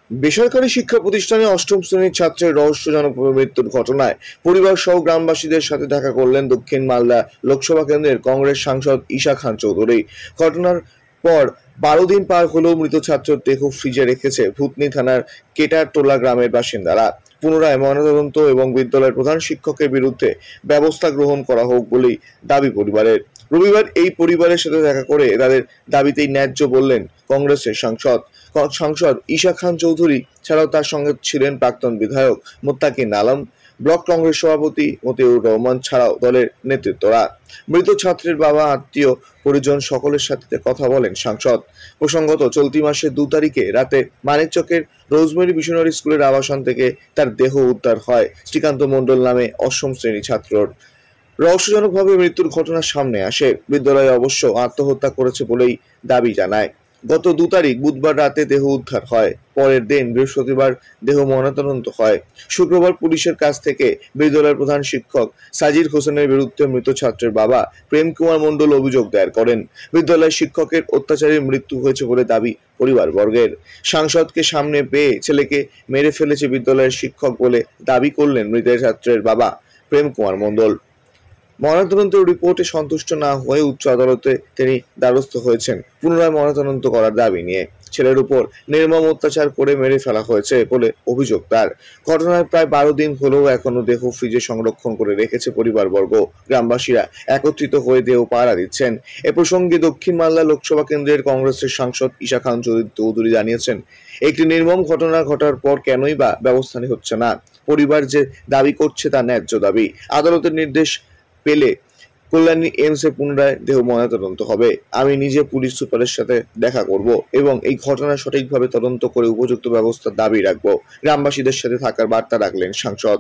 বেসরকারি শিক্ষা প্রতিষ্ঠানে অষ্টম শ্রেণীর ছাত্রের রহস্যজনকভাবে মৃত্যুর ঘটনায় পরিবার সহ গ্রামবাসীদের সাথে দেখা করলেন দক্ষিণ মালদা লোকসভা কেন্দ্রের কংগ্রেস সাংসদ ঈশা খান চৌধুরী। ঘটনার পর 12 দিন পার হলেও মৃত ছাত্রের দেহ ফ্রিজে রেখেছে ভূতনি থানার কেটারটোলা গ্রামের বাসিন্দারা। পুনরায় ময়নাতদন্ত এবং বিদ্যালয়ের প্রধান শিক্ষকের বিরুদ্ধে ব্যবস্থা গ্রহণ করা হোক বলেই দাবি পরিবারের। রবিবার এই পরিবারের সাথে দেখা করে তাদের দাবিতেই ন্যায্য বললেন কংগ্রেসের সাংসদ ঈশা খান চৌধুরী। ছাড়াও তার সঙ্গে ছিলেন প্রাক্তন বিধায়ক মোত্তাকিন আলম, ব্লক কংগ্রেস সভাপতি মতিউর রহমান ছাড়াও দলের নেতৃত্বরা। মৃত ছাত্রের বাবা, আত্মীয় পরিজন সকলের সাথে কথা বলেন সাংসদ। প্রসঙ্গত, চলতি মাসের 2 তারিখে রাতে মানিকচকের রোজমেরি মিশনারি স্কুলের আবাসন থেকে তার দেহ উদ্ধার হয় শ্রীকান্ত মণ্ডল নামে অষ্টম শ্রেণী ছাত্রর। রহস্যজনকভাবে মৃত্যুর ঘটনা সামনে আসে। বিদ্যালয়ে অবশ্য আত্মহত্যা করেছে বলেই দাবি জানায়। গত 2 তারিখ বুধবার রাতে দেহ উদ্ধার হয়। পরের দিন বৃহস্পতিবার দেহ ময়নাতদন্ত হয়। শুক্রবার পুলিশের কাছ থেকে বিদ্যালয়ের প্রধান শিক্ষক সাজির হোসেনের বিরুদ্ধে মৃত ছাত্রের বাবা প্রেম কুমার মণ্ডল অভিযোগ দায়ের করেন। বিদ্যালয়ের শিক্ষকের অত্যাচারে মৃত্যু হয়েছে বলে দাবি পরিবারবর্গের। সাংসদকে সামনে পেয়ে ছেলেকে মেরে ফেলেছে বিদ্যালয়ের শিক্ষক বলে দাবি করলেন মৃত ছাত্রের বাবা প্রেম কুমার মণ্ডল। ময়নাতদন্তের রিপোর্টে সন্তুষ্ট না হয়ে উচ্চ আদালতে তিনি দ্বারস্থ হয়েছেন পুনরায় ময়নাতদন্ত করার দাবি নিয়ে। ছেলের উপর নির্মম অত্যাচার করে মেরে ফেলা হয়েছে বলে অভিযোগ তার। ঘটনায় প্রায় 12 দিন হলেও এখনো দেহ ফ্রিজে সংরক্ষণ করে রেখেছে পরিবারবর্গ। গ্রামবাসীরা একত্রিত হয়ে দেহ পাহারা দিচ্ছেন। এ প্রসঙ্গে দক্ষিণ মালদা লোকসভা কেন্দ্রের কংগ্রেসের সাংসদ ঈশা খান চৌধুরী জানিয়েছেন, একটি নির্মম ঘটনা ঘটার পর কেনই বা ব্যবস্থা হচ্ছে না। পরিবার যে দাবি করছে তা ন্যায্য দাবি। আদালতের নির্দেশ পেলে কল্যাণী এমসে পুনরায় দেহ ময়নাতদন্ত হবে। আমি নিজে পুলিশ সুপারের সাথে দেখা করব এবং এই ঘটনা সঠিকভাবে তদন্ত করে উপযুক্ত ব্যবস্থার দাবি রাখব। গ্রামবাসীদের সাথে থাকার বার্তা রাখলেন সাংসদ।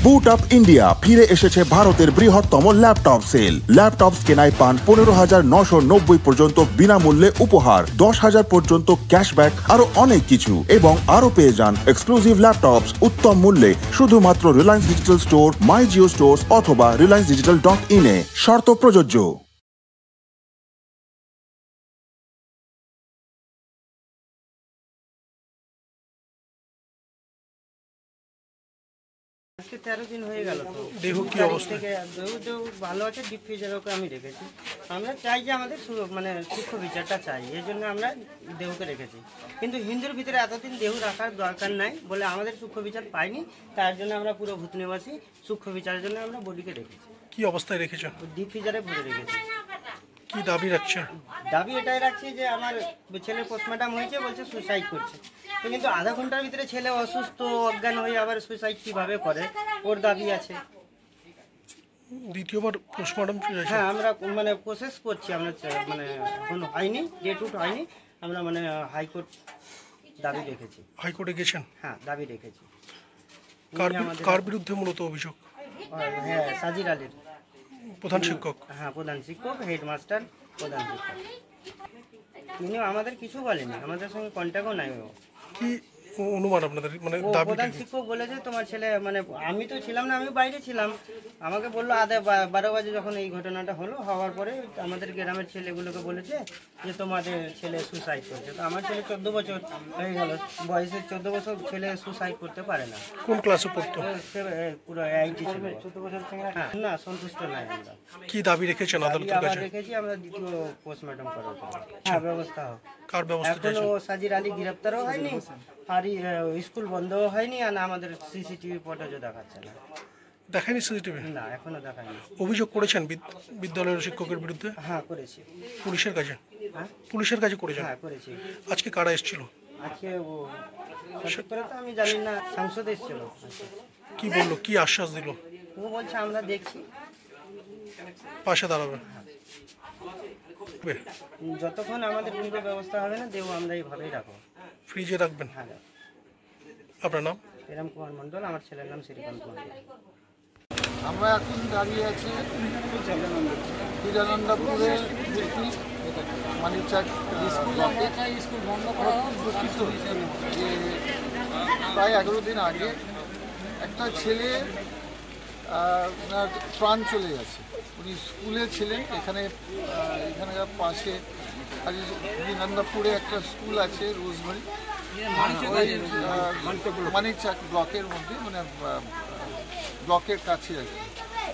বুট আপ ইন্ডিয়া ফিরে এসেছে ভারতের বৃহত্তম ল্যাপটপ সেল। ল্যাপটপ কেনায় পান 15,990 পর্যন্ত বিনামূল্যে উপহার, 10,000 পর্যন্ত ক্যাশব্যাক, আরো অনেক কিছু। এবং আরো পেয়ে যান এক্সক্লুসিভ ল্যাপটপস উত্তম মূল্যে শুধুমাত্র রিলায়েন্স ডিজিটাল স্টোর, মাই জিও স্টোর্স অথবা reliancedigital.in এ। শর্ত প্রযোজ্য। আজকে 13 দিন হয়ে গেল তো। দেহ কি অবস্থা? দেহ ভালো আছে, ডিপ ফ্রিজের ওকে আমি রেখেছি। আমরা চাই যে আমাদের মানে সূক্ষ্ম বিচারটা চাই, এই জন্য আমরা দেহকে রেখেছি। কিন্তু হিন্দুর ভিতরে এতদিন দেহ রাখার দরকার নাই বলে আমাদের সূক্ষ্ম বিচার পাইনি, তার জন্য আমরা পুরো ভূতনিবাসী সূক্ষ্ম বিচারের জন্য আমরা বডিকে রেখেছি। কি অবস্থায় রেখেছেন? ডিপ ফ্রিজারে ভরে রেখেছি। কি দাবি রাখছেন? দাবি এটাই রাখছি যে আমার ছেলে পোস্টমর্টম হয়েছে, বলছে সুসাইড করছে। তো কিন্তু আধা ঘন্টার ভিতরে ছেলে অসুস্থ অজ্ঞান হয়ে আবার সুসাইড কিভাবে করে, ওর দাবি আছে। দ্বিতীয়বার পোস্টমর্টম? হ্যাঁ, আমরা মানে প্রসেস করছি, আমরা মানে এখন হয়নি, ডেট উট হয়নি। আমরা মানে হাইকোর্ট দাবি রেখেছি। হাইকোর্টে গেছেন? হ্যাঁ, দাবি রেখেছি। কার বিরুদ্ধে মূলত অভিযোগ? হ্যাঁ, সাজির আলীর, প্রধান শিক্ষক। হ্যাঁ, প্রধান শিক্ষক, হেডমাস্টার, প্রধান শিক্ষক। তিনি আমাদের কিছু বলেনি, আমাদের সঙ্গে কন্ট্যাক্টও নাই। কি অনুমান আপনাদের? মানে দাবি প্রধান শিক্ষক বলেছে তোমার ছেলে, মানে আমি তো ছিলাম না, আমি বাইরে ছিলাম। আমাকে বললো 12 বাজে যখন এই ঘটনাটা হওয়ার পরে আমাদের গ্রামের ছেলেগুলোকে বলেছে যে তোমাদের ছেলে সুসাইড করছে। তো আমার ছেলে 14 বছর হয়ে গেল বয়সে, 14 বছর ছেলে সুসাইড করতে পারে না। কোন ক্লাসে পড়তো? পুরো 80 ছিল। 14 বছর থেকে না, সন্তুষ্ট নাই আমরা। কি দাবি রেখেছেন আদালতের কাছে? রেখেছি আমরা দ্বিতীয় পোস্টমর্টম করার জন্য। হ্যাঁ, ব্যবস্থা হোক। কার ব্যবস্থা? এখনো সাজির আলী গ্রেপ্তারও হয়নি, আর স্কুল বন্ধও হয়নি, আর আমাদের সিসিটিভি ফুটেজও দেখাচ্ছে না। দেখায়নি সিসিটিভি? না, এখনো দেখায়নি। অভিযোগ করেছেন বিদ্যালয়ের শিক্ষকের বিরুদ্ধে? হ্যাঁ, করেছি। পুলিশের কাছে? হ্যাঁ, পুলিশের কাছে করেছেন? হ্যাঁ, করেছি। আজকে কারা এসেছিল? আজকে ও সঠিক করে তো আমি জানি না, সাংসদ এসেছিল। কি বললো, কি আশ্বাস দিল? ও বলছে আমরা দেখছি, পাশে দাঁড়াবে। যতক্ষণ আমাদের পূর্ব ব্যবস্থা হবে না, দেব আমরা এইভাবেই রাখবো। ফ্রিজে রাখবেন? হ্যাঁ। আপনার নাম? প্রেম কুমার মণ্ডল, আমার ছেলের নাম শ্রীকান্ত মণ্ডল। আমরা এখন দাঁড়িয়ে আছি হিরানন্দাপুরের মানিকচক স্কুল বন্ধ করা দুঃখিত যে প্রায় 11 দিন আগে একটা ছেলে ওনার প্রাণ চলে গেছে। উনি স্কুলে ছিলেন, এখানকার পাশে হিরানন্দাপুরে একটা স্কুল আছে রোজমেরি, ওই মানিকচাক ব্লকের মধ্যে মানে ব্লকের কাছে আর কি,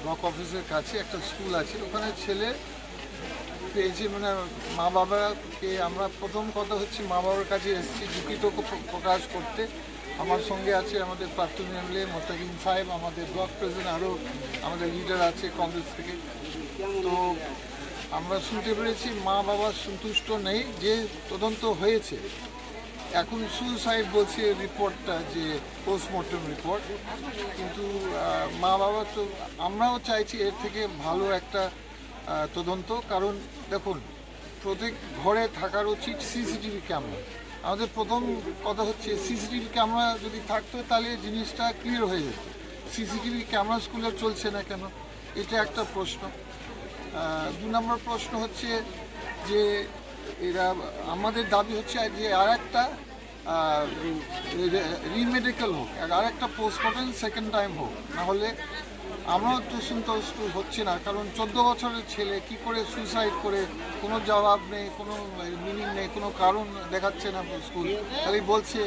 ব্লক অফিসের কাছে একটা স্কুল আছে, ওখানে ছেলে পেয়েছি। মানে মা বাবাকে আমরা প্রথম কথা হচ্ছে মা বাবার কাছে এসেছি দুঃখিত প্রকাশ করতে। আমার সঙ্গে আছে আমাদের প্রাক্তন এমএলএ মোতাকিম সাহেব, আমাদের ব্লক প্রেসিডেন্ট, আরও আমাদের লিডার আছে কংগ্রেস থেকে। তো আমরা শুনতে পেরেছি মা বাবা সন্তুষ্ট নেই যে তদন্ত হয়েছে। এখন সুসাইড বলছে রিপোর্টটা, যে পোস্টমর্টম রিপোর্ট, কিন্তু মা বাবা তো আমরাও চাইছি এর থেকে ভালো একটা তদন্ত। কারণ দেখুন, প্রত্যেক ঘরে থাকার উচিত সিসিটিভি ক্যামেরা। আমাদের প্রথম কথা হচ্ছে সিসিটিভি ক্যামেরা যদি থাকতো তাহলে জিনিসটা ক্লিয়ার হয়ে যেত। সিসিটিভি ক্যামেরা স্কুলে চলছে না কেন, এটা একটা প্রশ্ন। 2 নম্বর প্রশ্ন হচ্ছে যে এরা আমাদের দাবি হচ্ছে যে আর একটা রিমেডিকেল হোক, আর একটা পোস্টমর্টম সেকেন্ড টাইম হোক, নাহলে আমরাও তো সন্তুষ্ট হচ্ছে না। কারণ 14 বছরের ছেলে কি করে সুইসাইড করে, কোনো জবাব নেই, কোনো মিনিং নেই, কোনো কারণ দেখাচ্ছে না স্কুল, খালি বলছে।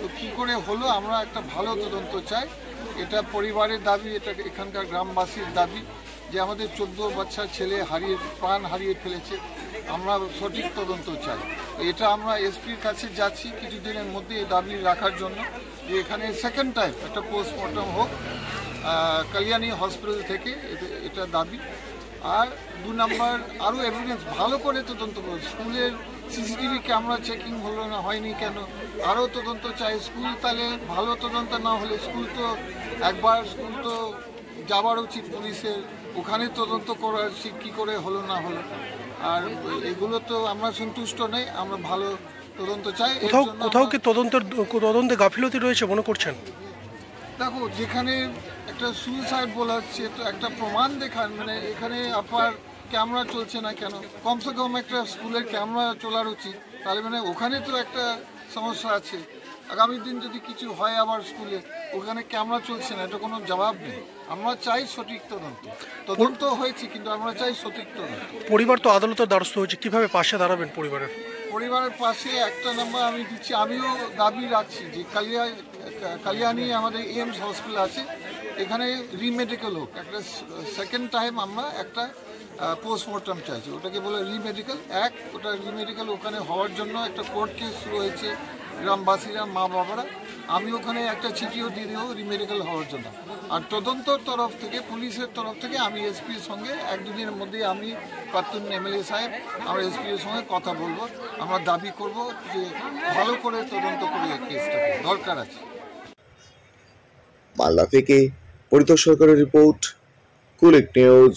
তো কী করে হলো, আমরা একটা ভালো তদন্ত চাই। এটা পরিবারের দাবি, এটা এখানকার গ্রামবাসীর দাবি যে আমাদের 14 বছর ছেলে প্রাণ হারিয়ে ফেলেছে, আমরা সঠিক তদন্ত চাই। এটা আমরা এসপির কাছে যাচ্ছি কিছুদিনের মধ্যে এই দাবি রাখার জন্য, যে এখানে সেকেন্ড টাইম একটা পোস্টমর্টম হোক কল্যাণী হসপিটাল থেকে, এটা দাবি। আর 2 নম্বর আরও এভিডেন্স ভালো করে তদন্ত করো। স্কুলের সিসিটিভি ক্যামেরা চেকিং হলো না, হয়নি কেন, আরও তদন্ত চাই। স্কুল তাহলে ভালো তদন্ত না হলে স্কুল তো যাবার উচিত পুলিশের, ওখানে তদন্ত করার কী করে হলো না হলো। আর এগুলো তো আমরা সন্তুষ্ট নেই, আমরা ভালো তদন্ত চাই। কোথাও কি তদন্তে গাফিলতি রয়েছে মনে করছেন? দেখো, যেখানে একটা সুইসাইড বলা হচ্ছে, তো একটা প্রমাণ দেখান। মানে এখানে আপনার ক্যামেরা চলছে না কেন, কমসে কম একটা স্কুলের ক্যামেরা চলার উচিত, তাহলে মানে ওখানে তো একটা সমস্যা আছে। আগামী দিন যদি কিছু হয় আবার স্কুলে, ওখানে ক্যামেরা চলছে না, এটা কোনো জবাব নেই। আমরা চাই সঠিক তদন্ত হয়েছে, কিন্তু আমরা চাই সঠিক তদন্ত। পরিবার তো আদালতের দ্বারস্থ হয়েছে, কিভাবে পাশে দাঁড়াবেন পরিবারের পাশে একটা নাম্বার আমি দিচ্ছি। আমিও দাবি রাখছি যে কল্যাণী আমাদের এইমস হসপিটাল আছে, এখানে রিমেডিকেল হোক, একটা সেকেন্ড টাইম আমরা একটা পোস্টমর্টম চাইছি, ওটাকে বলে রিমেডিকেল। ওটা রিমেডিকেল ওখানে হওয়ার জন্য একটা কোর্ট কেস শুরু হয়েছে, গ্রামবাসীরা, মা বাবারা। আমি ওখানে একটা চিঠিও দিয়ে দেবো রিমেডিকেল হওয়ার জন্য। আর তদন্তর তরফ থেকে, পুলিশের তরফ থেকে আমি এসপির সঙ্গে 1-2 দিনের মধ্যে আমি প্রাক্তন এমএলএ সাহেব আমরা এসপির সঙ্গে কথা বলবো। আমরা দাবি করব যে ভালো করে তদন্ত করে কেসটাকে দরকার আছে। মালদা থেকে পরিতোষ সরকারের রিপোর্ট, কুলিক নিউজ।